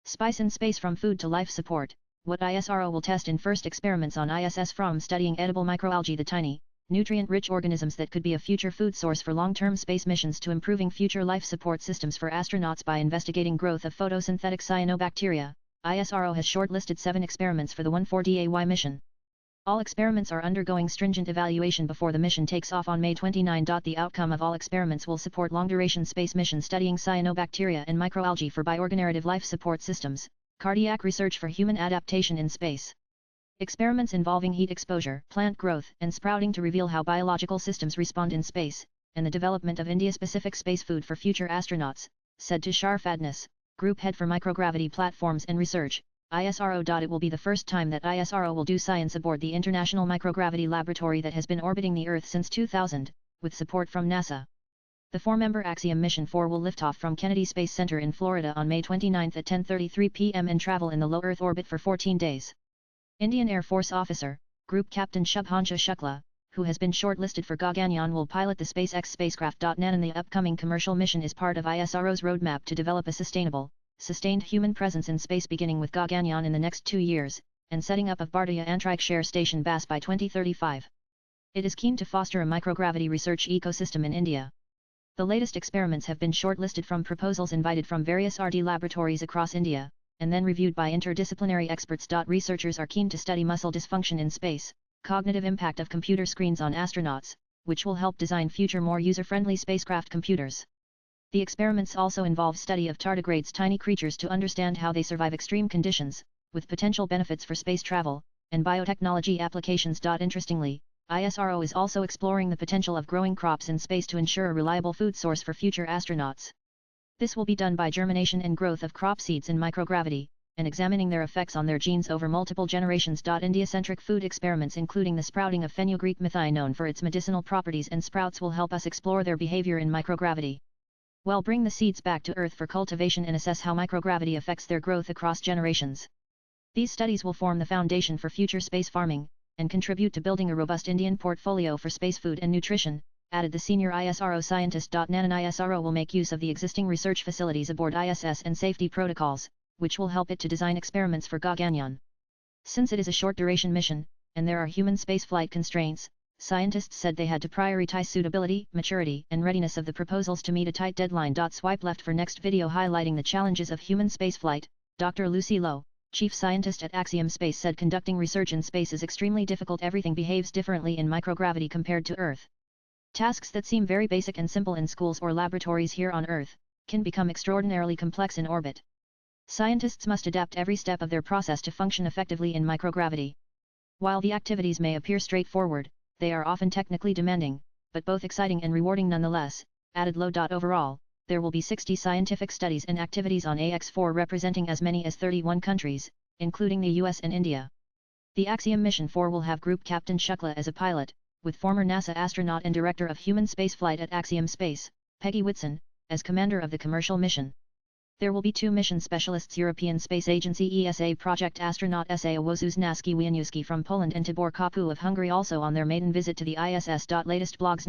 Spice in space from food to life support. What ISRO will test in first experiments on ISS from studying edible microalgae, the tiny, nutrient-rich organisms that could be a future food source for long-term space missions, to improving future life support systems for astronauts by investigating growth of photosynthetic cyanobacteria. ISRO has shortlisted 7 experiments for the 14DAY mission. All experiments are undergoing stringent evaluation before the mission takes off on May 29. The outcome of all experiments will support long-duration space missions studying cyanobacteria and microalgae for bioregenerative life support systems, cardiac research for human adaptation in space. Experiments involving heat exposure, plant growth, and sprouting to reveal how biological systems respond in space, and the development of India-specific space food for future astronauts, said Tushar Fadnis, Group Head for Microgravity Platforms and Research, ISRO. It will be the first time that ISRO will do science aboard the International Microgravity Laboratory that has been orbiting the Earth since 2000, with support from NASA. The 4-member Axiom Mission 4 will lift off from Kennedy Space Center in Florida on May 29 at 10:33 p.m. and travel in the low Earth orbit for 14 days. Indian Air Force officer, Group Captain Shubhanshu Shukla, who has been shortlisted for Gaganyaan, will pilot the SpaceX spacecraft. And the upcoming commercial mission is part of ISRO's roadmap to develop a sustained human presence in space, beginning with Gaganyaan in the next 2 years, and setting up of Bhartiya Antarikshare Station BAS by 2035. It is keen to foster a microgravity research ecosystem in India. The latest experiments have been shortlisted from proposals invited from various RD laboratories across India, and then reviewed by interdisciplinary experts. Researchers are keen to study muscle dysfunction in space, cognitive impact of computer screens on astronauts, which will help design future more user-friendly spacecraft computers. The experiments also involve study of tardigrades, tiny creatures, to understand how they survive extreme conditions, with potential benefits for space travel and biotechnology applications. Interestingly, ISRO is also exploring the potential of growing crops in space to ensure a reliable food source for future astronauts. This will be done by germination and growth of crop seeds in microgravity, and examining their effects on their genes over multiple generations. India-centric food experiments, including the sprouting of fenugreek methai, known for its medicinal properties, and sprouts, will help us explore their behavior in microgravity. We'll bring the seeds back to Earth for cultivation and assess how microgravity affects their growth across generations. These studies will form the foundation for future space farming, and contribute to building a robust Indian portfolio for space food and nutrition, added the senior ISRO scientist. And ISRO will make use of the existing research facilities aboard ISS and safety protocols, which will help it to design experiments for Gaganyaan. Since it is a short-duration mission, and there are human spaceflight constraints, scientists said they had to prioritize suitability, maturity, and readiness of the proposals to meet a tight deadline. Swipe left for next video highlighting the challenges of human spaceflight. Dr. Lucy Lowe, chief scientist at Axiom Space, said conducting research in space is extremely difficult. Everything behaves differently in microgravity compared to Earth. Tasks that seem very basic and simple in schools or laboratories here on Earth can become extraordinarily complex in orbit. Scientists must adapt every step of their process to function effectively in microgravity. While the activities may appear straightforward, they are often technically demanding, but both exciting and rewarding nonetheless, added Lowe. Overall, there will be 60 scientific studies and activities on AX4 representing as many as 31 countries, including the US and India. The Axiom Mission 4 will have Group Captain Shukla as a pilot, with former NASA astronaut and Director of Human Spaceflight at Axiom Space, Peggy Whitson, as commander of the commercial mission. There will be 2 mission specialists: European Space Agency ESA project astronaut Sa Wozuznaski Wieniewski from Poland and Tibor Kapu of Hungary, also on their maiden visit to the ISS. Latest blogs.